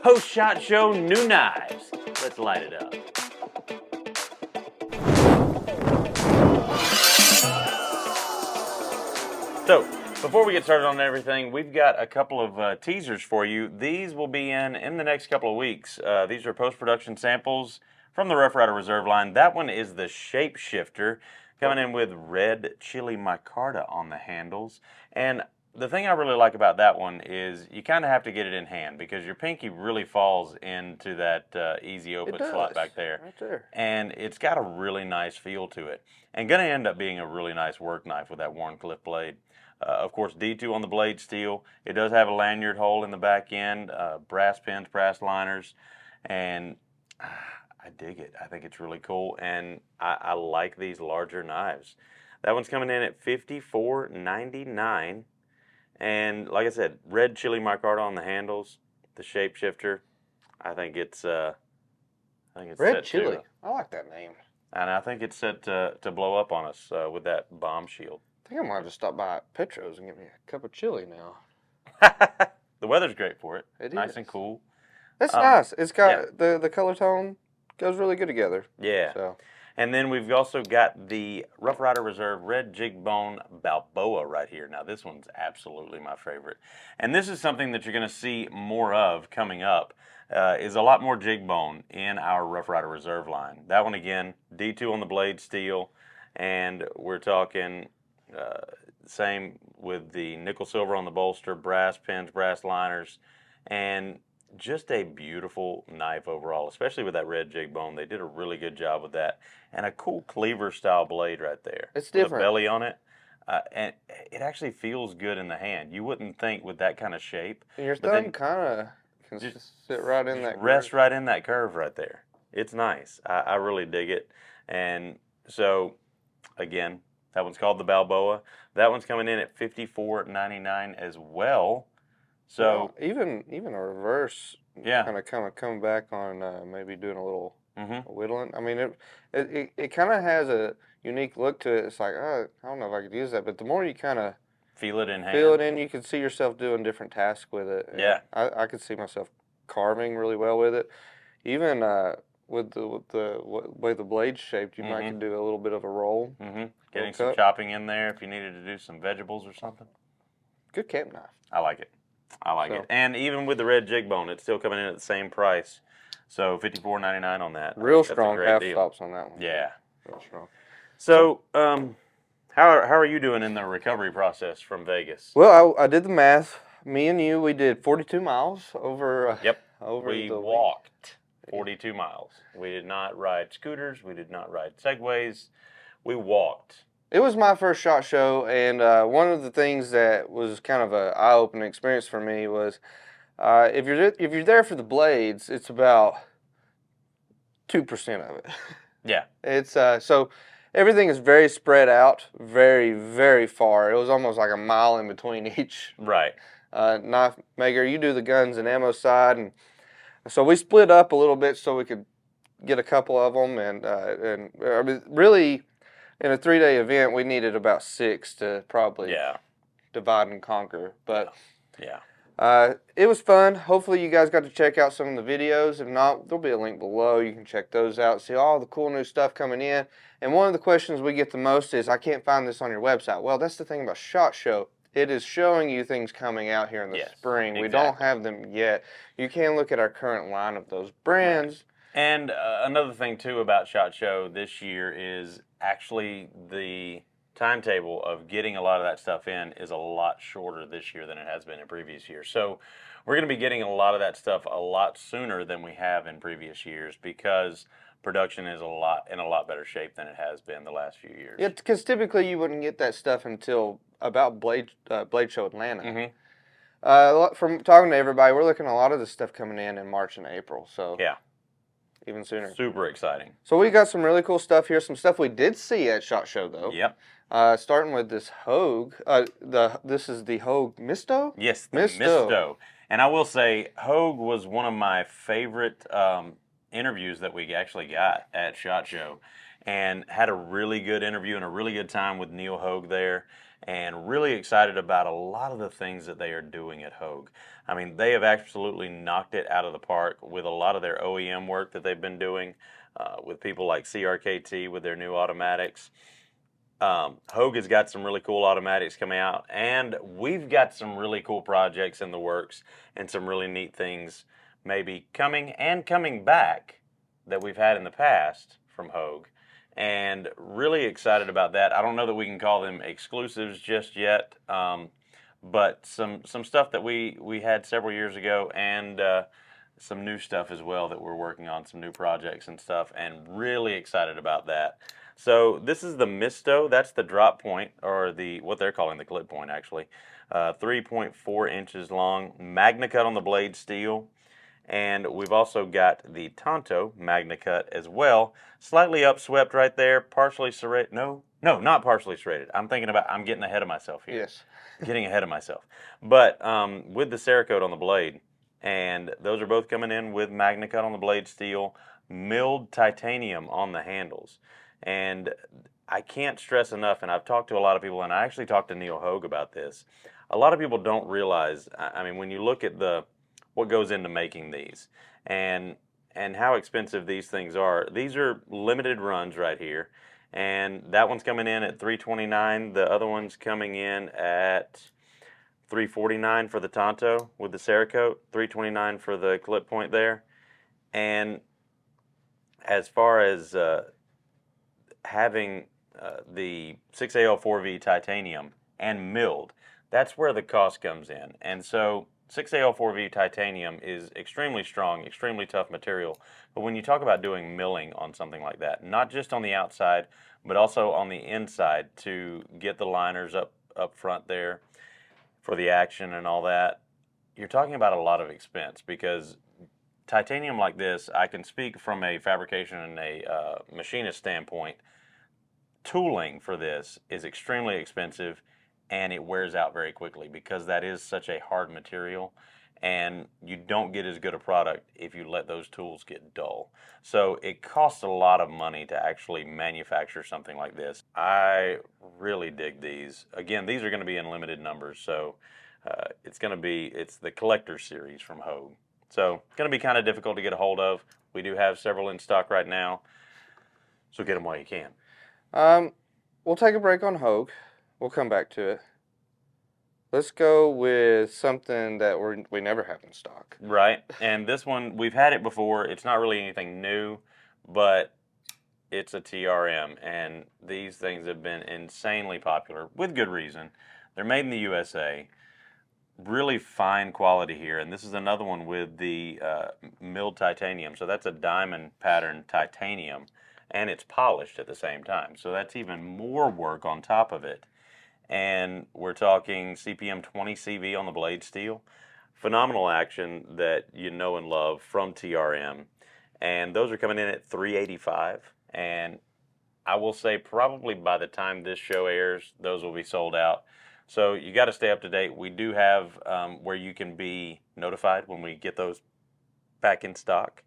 post-shot show new knives. Let's light it up. So, before we get started on everything, we've got a couple of teasers for you. These will be in the next couple of weeks. These are post-production samples from the Rough Rider Reserve line. That one is the Shapeshifter, coming in with red chili micarta on the handles. And the thing I really like about that one is you kind of have to get it in hand because your pinky really falls into that easy open slot back there. Right there. And it's got a really nice feel to it. And going to end up being a really nice work knife with that Warncliffe blade. Of course, D2 on the blade steel. It does have a lanyard hole in the back end, brass pins, brass liners, and I dig it. I think it's really cool, and I like these larger knives. That one's coming in at $54.99, and like I said, red chili micarta on the handles. The Shapeshifter, I think it's Red chili. I like that name. And I think it's set to blow up on us with that bomb shield. I think I might just stop by Petro's and get me a cup of chili now. The weather's great for it. It nice is. and cool. It's nice. It's got the color tone goes really good together. Yeah. So. And then we've also got the Rough Rider Reserve Red Jig Bone Balboa right here. Now this one's absolutely my favorite. And this is something that you're going to see more of coming up. Is a lot more jig bone in our Rough Rider Reserve line. That one again, D2 on the blade steel, and we're talking same with the nickel silver on the bolster, brass pins, brass liners, and just a beautiful knife overall, especially with that red jig bone. They did a really good job with that, and a cool cleaver style blade right there. It's different. With a belly on it. And it actually feels good in the hand. You wouldn't think with that kind of shape. And your thumb kind of can just sit right in that curve. Rest right in that curve right there. It's nice. I really dig it. And so, again, that one's called the Balboa. That one's coming in at $54.99 as well. So even a reverse, kind of coming back on maybe doing a little whittling. I mean, it kind of has a unique look to it. It's like, I don't know if I could use that, but the more you kind of feel it in hand, you can see yourself doing different tasks with it. And yeah, I could see myself carving really well with it. Even with the way the blade's shaped, you might could do a little bit of a roll. Getting some chopping in there if you needed to do some vegetables or something. Good camp knife. I like it. I like it. And even with the red jig bone, it's still coming in at the same price. So $54.99 on that. Real strong half stops on that one. Yeah. Real strong. So, how are you doing in the recovery process from Vegas? Well, I did the math. Me and you, we did 42 miles over. We walked 42 miles. We did not ride scooters. We did not ride Segways. We walked. It was my first SHOT Show, and one of the things that was kind of an eye-opening experience for me was if you're there for the blades, it's about 2% of it. Yeah. It's so everything is very spread out, very, very far. It was almost like a mile in between each. Right. Knife maker, you do the guns and ammo side, and so we split up a little bit so we could get a couple of them, and I mean, really. In a 3-day event, we needed about 6 to probably divide and conquer. But it was fun. Hopefully, you guys got to check out some of the videos. If not, there'll be a link below. You can check those out, see all the cool new stuff coming in. And one of the questions we get the most is, I can't find this on your website. Well, that's the thing about SHOT Show. It is showing you things coming out here in the spring. Exactly. We don't have them yet. You can look at our current line of those brands. Right. And another thing, too, about SHOT Show this year is actually the timetable of getting a lot of that stuff in is a lot shorter this year than it has been in previous years. So we're going to be getting a lot of that stuff a lot sooner than we have in previous years because production is in a lot better shape than it has been the last few years. Yeah, because typically you wouldn't get that stuff until about Blade Show Atlanta. From talking to everybody, we're looking at a lot of this stuff coming in March and April. So yeah. Even sooner. Super exciting. So we got some really cool stuff here. Some stuff we did see at SHOT Show, though. Yep. Starting with this Hogue. This is the Hogue Mysto? Yes, the Mysto. And I will say, Hogue was one of my favorite interviews that we actually got at SHOT Show. And had a really good interview and a really good time with Neil Hogue there. and really excited about a lot of the things that they are doing at Hogue. I mean, they have absolutely knocked it out of the park with a lot of their OEM work that they've been doing with people like CRKT with their new automatics. Hogue has got some really cool automatics coming out, and we've got some really cool projects in the works and some really neat things maybe coming and coming back that we've had in the past from Hogue, and really excited about that. I don't know that we can call them exclusives just yet, but some stuff that we had several years ago, and some new stuff as well that we're working on, some new projects and stuff, and really excited about that. So this is the Mysto. That's the drop point, or the what they're calling the clip point, actually. 3.4 inches long, MagnaCut on the blade steel. And we've also got the Tanto MagnaCut as well. Slightly upswept right there, partially serrated. No, not partially serrated. I'm getting ahead of myself here. Yes. Getting ahead of myself. But with the Cerakote on the blade, and those are both coming in with MagnaCut on the blade steel, milled titanium on the handles. And I can't stress enough, and I've talked to a lot of people, and I actually talked to Neil Hogue about this. A lot of people don't realize, I mean, when you look at what goes into making these and how expensive these things are limited runs right here. And that one's coming in at $329. The other one's coming in at $349 for the Tanto with the Cerakote, $329 for the clip point there. And as far as having the 6AL4V titanium and milled, that's where the cost comes in. And so 6AL4V titanium is extremely strong, extremely tough material. But when you talk about doing milling on something like that, not just on the outside, but also on the inside to get the liners up front there for the action and all that, you're talking about a lot of expense, because titanium like this, I can speak from a fabrication and a machinist standpoint, tooling for this is extremely expensive, and it wears out very quickly because that is such a hard material, and you don't get as good a product if you let those tools get dull. So it costs a lot of money to actually manufacture something like this. I really dig these. Again, these are going to be in limited numbers, so it's the collector series from Hogue. So it's going to be kind of difficult to get a hold of. We do have several in stock right now, so get them while you can. We'll take a break on Hogue. We'll come back to it. Let's go with something that we never have in stock. Right, and this one, we've had it before. It's not really anything new, but it's a TRM, and these things have been insanely popular, with good reason. They're made in the USA. Really fine quality here, and this is another one with the milled titanium. So that's a diamond pattern titanium, and it's polished at the same time. So that's even more work on top of it. And we're talking CPM 20 CV on the blade steel. Phenomenal action that you know and love from TRM. And those are coming in at $385. And I will say probably by the time this show airs, those will be sold out. So you got to stay up to date. We do have where you can be notified when we get those back in stock.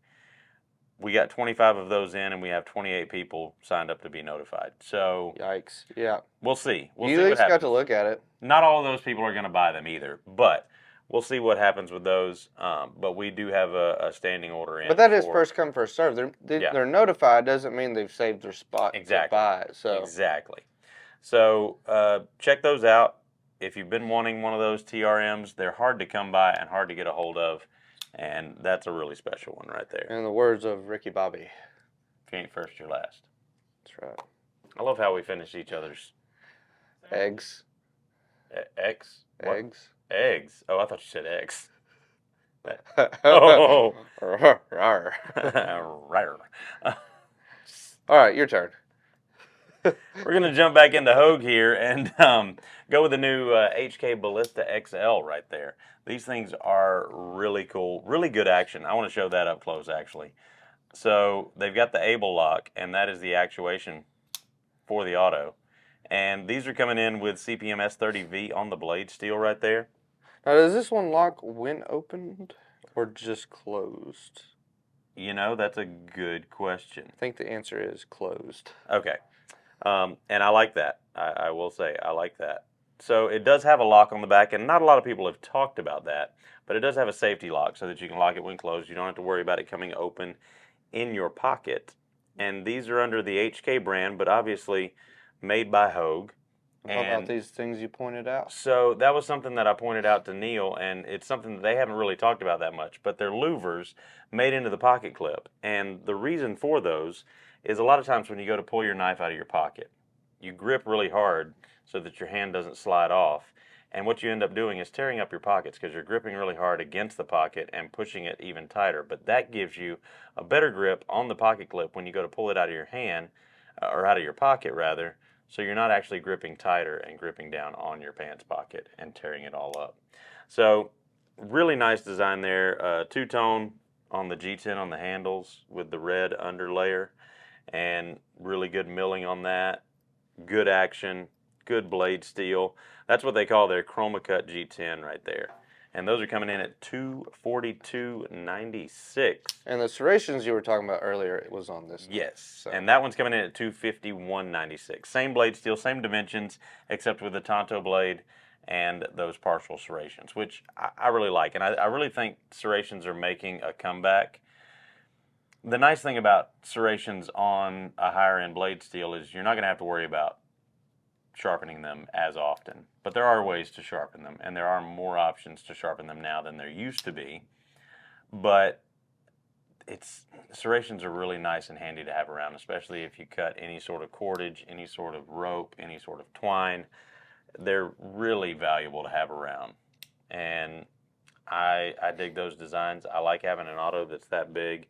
We got 25 of those in, and we have 28 people signed up to be notified. So yikes! Yeah, we'll see. We'll you see at what least happens. got to look at it. Not all of those people are going to buy them either, but we'll see what happens with those. But we do have a standing order in. But that is first come, first serve. They're notified doesn't mean they've saved their spot to buy it. So exactly. So check those out. If you've been wanting one of those TRMs, they're hard to come by and hard to get a hold of. And that's a really special one right there. In the words of Ricky Bobby, if you ain't first, you're last. That's right. I love how we finish each other's eggs. Eggs? What? Eggs. Eggs. Oh, I thought you said eggs. Oh. Ryder. All right, your turn. We're going to jump back into Hogue here and go with the new HK Ballista XL right there. These things are really cool, really good action. I want to show that up close, actually. So they've got the Able lock, and that is the actuation for the auto. And these are coming in with CPM S30V on the blade steel right there. Now, does this one lock when opened or just closed? You know, that's a good question. I think the answer is closed. Okay. And I like that. I will say, I like that. So it does have a lock on the back, and not a lot of people have talked about that, but it does have a safety lock so that you can lock it when closed. You don't have to worry about it coming open in your pocket. And these are under the HK brand, but obviously made by Hogue. How about these things you pointed out? So that was something that I pointed out to Neil, and it's something that they haven't really talked about that much, but they're louvers made into the pocket clip. And the reason for those is a lot of times when you go to pull your knife out of your pocket, you grip really hard so that your hand doesn't slide off. And what you end up doing is tearing up your pockets because you're gripping really hard against the pocket and pushing it even tighter. But that gives you a better grip on the pocket clip when you go to pull it out of your hand, or out of your pocket rather, so you're not actually gripping tighter and gripping down on your pants pocket and tearing it all up. So really nice design there. Two-tone on the G10 on the handles with the red underlayer, and really good milling on that. Good action, good blade steel. That's what they call their ChromaCut G10 right there. And those are coming in at $242.96. And the serrations you were talking about earlier, it was on this. Yes, so. And that one's coming in at $251.96. Same blade steel, same dimensions, except with the Tanto blade and those partial serrations, which I really like. And I really think serrations are making a comeback. The nice thing about serrations on a higher end blade steel is you're not going to have to worry about sharpening them as often. But there are ways to sharpen them, and there are more options to sharpen them now than there used to be. But serrations are really nice and handy to have around, especially if you cut any sort of cordage, any sort of rope, any sort of twine. They're really valuable to have around. And I dig those designs. I like having an auto that's that big.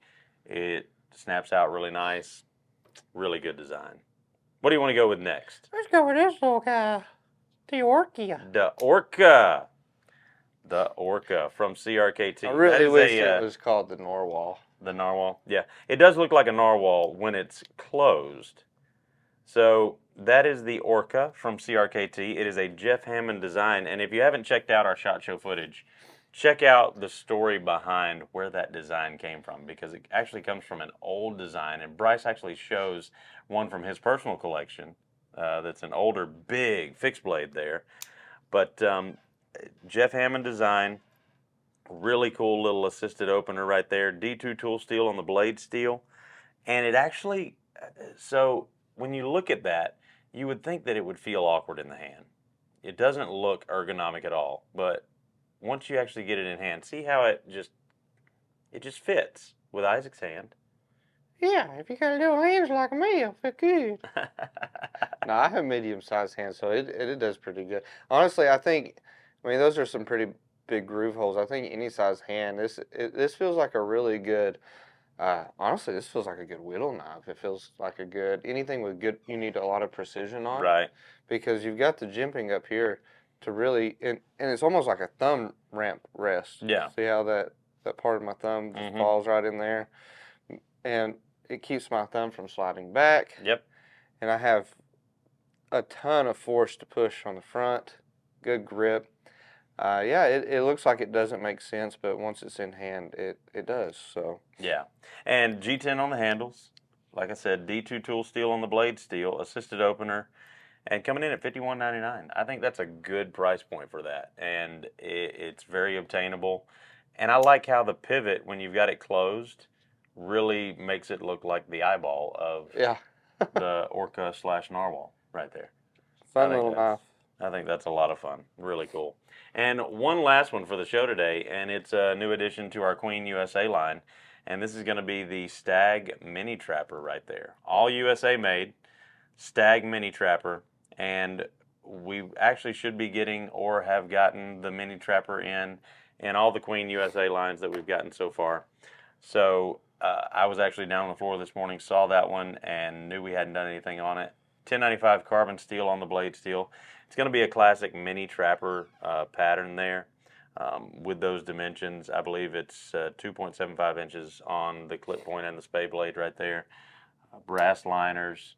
It snaps out really nice. Really good design. What do you want to go with next? Let's go with this little guy. The Orca. The Orca. The Orca from CRKT. I really wish it was called the Narwhal. The Narwhal? Yeah. It does look like a Narwhal when it's closed. So that is the Orca from CRKT. It is a Jeff Hammond design. And if you haven't checked out our SHOT Show footage, check out the story behind where that design came from, because it actually comes from an old design. And Bryce actually shows one from his personal collection that's an older, big fixed blade there. But Jeff Hammond design, really cool little assisted opener right there. D2 tool steel on the blade steel. And it actually, so when you look at that, you would think that it would feel awkward in the hand. It doesn't look ergonomic at all, but once you actually get it in hand, see how it just fits with Isaac's hand. Yeah, if you got little hands like me, it'll fit good. No, I have medium-sized hands, so it does pretty good. Honestly, I mean, those are some pretty big groove holes. I think any size hand, this feels like a really good, honestly, this feels like a good whittle knife. It feels like anything with good, you need a lot of precision on. Right. Because you've got the jimping up here to really, and it's almost like a thumb ramp rest. Yeah. See how that part of my thumb just falls right in there? And it keeps my thumb from sliding back. Yep. And I have a ton of force to push on the front. Good grip. Yeah, it looks like it doesn't make sense, but once it's in hand, it does. So. Yeah. And G10 on the handles. Like I said, D2 tool steel on the blade steel, assisted opener. And coming in at $51.99, I think that's a good price point for that. And it's very obtainable. And I like how the pivot, when you've got it closed, really makes it look like the eyeball of the Orca / Narwhal right there. Fun little knife. I think that's a lot of fun. Really cool. And one last one for the show today, and it's a new addition to our Queen USA line. And this is going to be the Stag Mini Trapper right there. All USA made. Stag Mini Trapper. And we actually should be getting or have gotten the Mini Trapper in all the Queen USA lines that we've gotten so far. So I was actually down on the floor this morning, saw that one, and knew we hadn't done anything on it. 1095 carbon steel on the blade steel. It's going to be a classic Mini Trapper pattern there with those dimensions. I believe it's 2.75 inches on the clip point and the spade blade right there. Brass liners.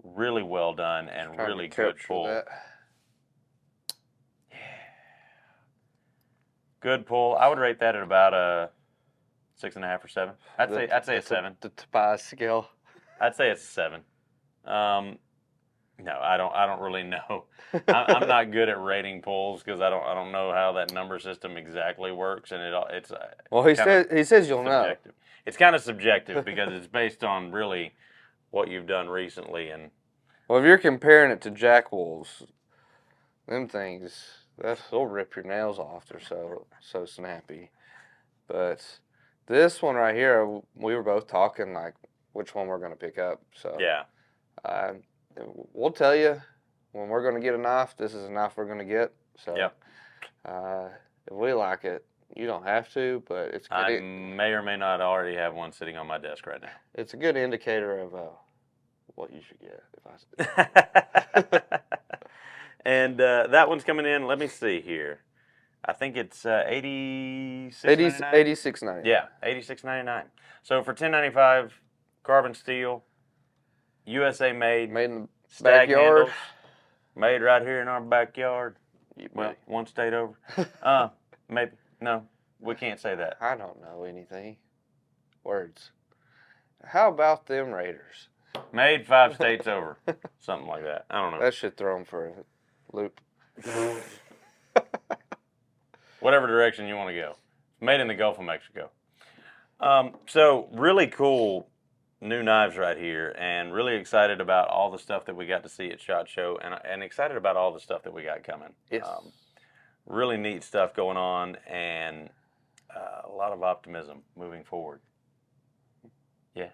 Really well done and really good pull. Yeah. Good pull. I would rate that at about a 6.5 or 7. I'd say a 7. The Tobias scale. I'd say it's a 7. No, I don't really know. I'm not good at rating pulls because I don't know how that number system exactly works, and it's Well, he says you'll know. subjective. It's kind of subjective because it's based on really what you've done recently, and Well, if you're comparing it to jack wolves, them things, they'll rip your nails off. They're so snappy. But this one right here, we were both talking like which one we're gonna pick up. So yeah, we'll tell you when we're gonna get a knife. This is a knife we're gonna get. So if we like it, you don't have to, but it's good. I may or may not already have one sitting on my desk right now. It's a good indicator of what you should get. If I And that one's coming in. Let me see here. I think it's $86.99. Yeah, $86.99. So for $10.95, carbon steel, USA made, made in the Stag backyard, handles, made right here in our backyard. Well, one state over. Maybe. No, we can't say that. I don't know anything. Words. How about them Raiders? Made 5 states over. Something like that. I don't know. That should throw them for a loop. Whatever direction you want to go. Made in the Gulf of Mexico. So really cool new knives right here, and really excited about all the stuff that we got to see at SHOT Show, and excited about all the stuff that we got coming. Yes. Really neat stuff going on, and a lot of optimism moving forward. Yeah.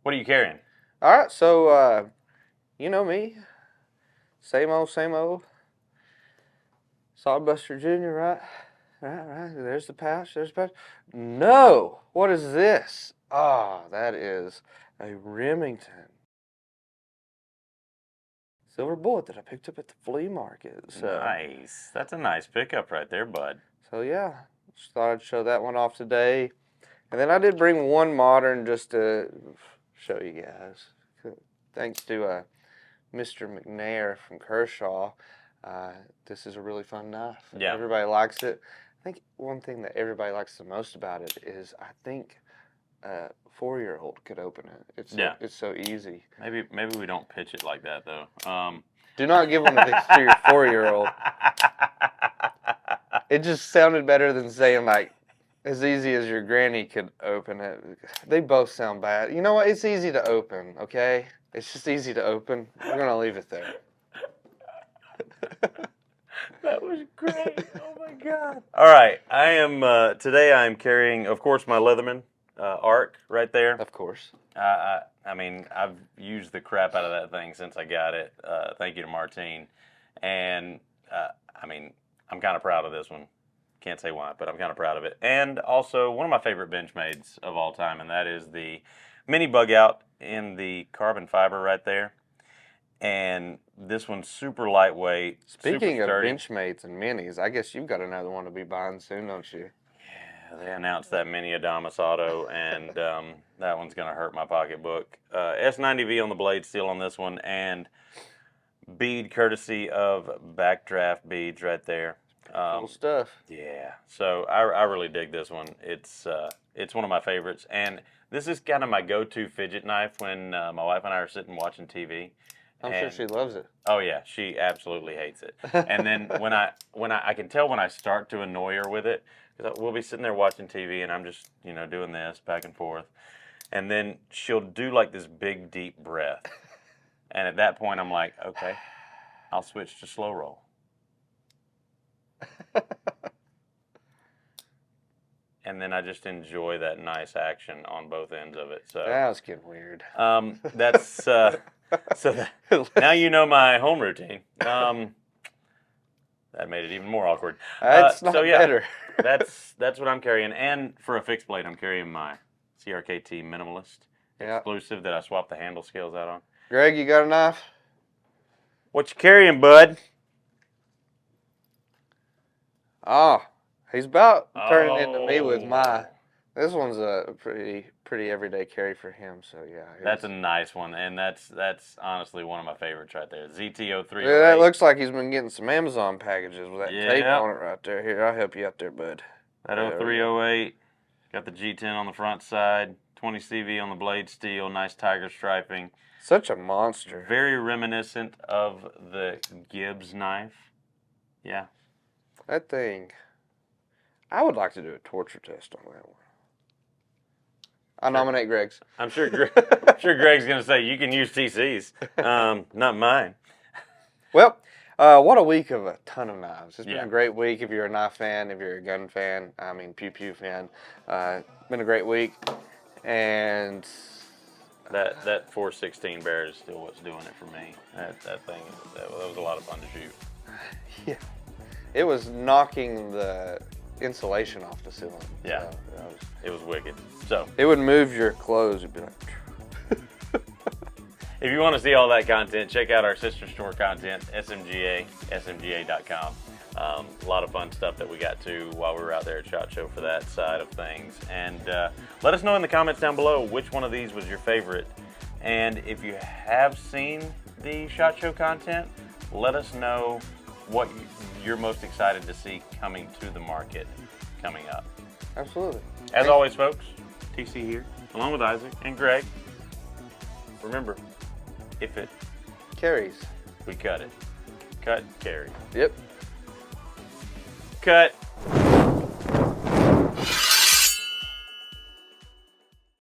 What are you carrying? All right, so you know me. Same old, same old. Sawbuster Jr., right? Right. There's the pouch. There's the pouch. No! What is this? Ah, that is a Remington silver bullet that I picked up at the flea market. So, Nice. That's a nice pickup right there, bud. So yeah, just thought I'd show that one off today. And then I did bring one modern just to show you guys. Thanks to Mr. McNair from Kershaw. This is a really fun knife. Yeah. Everybody likes it. I think one thing that everybody likes the most about it is I think a 4-year-old could open it. It's so easy. Maybe we don't pitch it like that though. Do not give one of these to your 4-year-old. It just sounded better than saying like as easy as your granny could open it. They both sound bad. You know what? It's easy to open, okay? It's just easy to open. We're going to leave it there. That was great. Oh my God. All right. Today I am carrying, of course, my Leatherman Arc right there. Of course. I mean, I've used the crap out of that thing since I got it. Thank you to Martine. And, I mean, I'm kind of proud of this one. Can't say why, but I'm kind of proud of it. And also, one of my favorite Benchmades of all time, and that is the mini Bugout in the carbon fiber right there. And this one's super lightweight. Speaking super of sturdy. Benchmates and minis, I guess you've got another one to be buying soon, don't you? Yeah, they announced that mini Adamas Auto, and that one's going to hurt my pocketbook. S90V on the blade steel on this one, and bead courtesy of Backdraft beads right there. Cool stuff. Yeah, so I really dig this one. It's one of my favorites, and this is kind of my go-to fidget knife when my wife and I are sitting watching TV. I'm sure she loves it. Oh yeah, she absolutely hates it. And then when I can tell when I start to annoy her with it, because we'll be sitting there watching TV and I'm just doing this back and forth, and then she'll do like this big deep breath, and at that point I'm like, okay, I'll switch to slow roll. And then I just enjoy that nice action on both ends of it. So that was getting weird. That's now you know my home routine. That made it even more awkward. That's not better. that's what I'm carrying. And for a fixed blade, I'm carrying my CRKT Minimalist exclusive that I swapped the handle scales out on. Greg, you got a knife? What you carrying, bud? Oh, he's about turning into me with my. This one's a pretty everyday carry for him. So yeah, that's a nice one, and that's honestly one of my favorites right there. ZTO3. Yeah, that looks like he's been getting some Amazon packages with that tape on it right there. Here, I'll help you out there, bud. That 0308. Got the G10 on the front side, 20 CV on the blade steel, nice tiger striping. Such a monster. Very reminiscent of the Gibbs knife. Yeah. That thing. I would like to do a torture test on that one. I nominate Greg's. I'm sure Greg's going to say, you can use TC's. Not mine. Well, what a week of a ton of knives. It's been Yeah. a great week if you're a knife fan, if you're a gun fan, pew pew fan. Been a great week. And That 416 Bear is still what's doing it for me. That thing, that was a lot of fun to shoot. yeah, it was knocking the insulation off the ceiling. Yeah. So, It was wicked. So, it would move your clothes. It'd be like, if you want to see all that content, check out our sister store content, smga.com. A lot of fun stuff that we got to while we were out there at SHOT Show for that side of things. And let us know in the comments down below which one of these was your favorite. And if you have seen the SHOT Show content, let us know what you're most excited to see coming to the market coming up. absolutely. As always, folks, TC here, along with Isaac and Greg. Remember, if it Carries. we cut it. Cut, carry. Yep. Cut.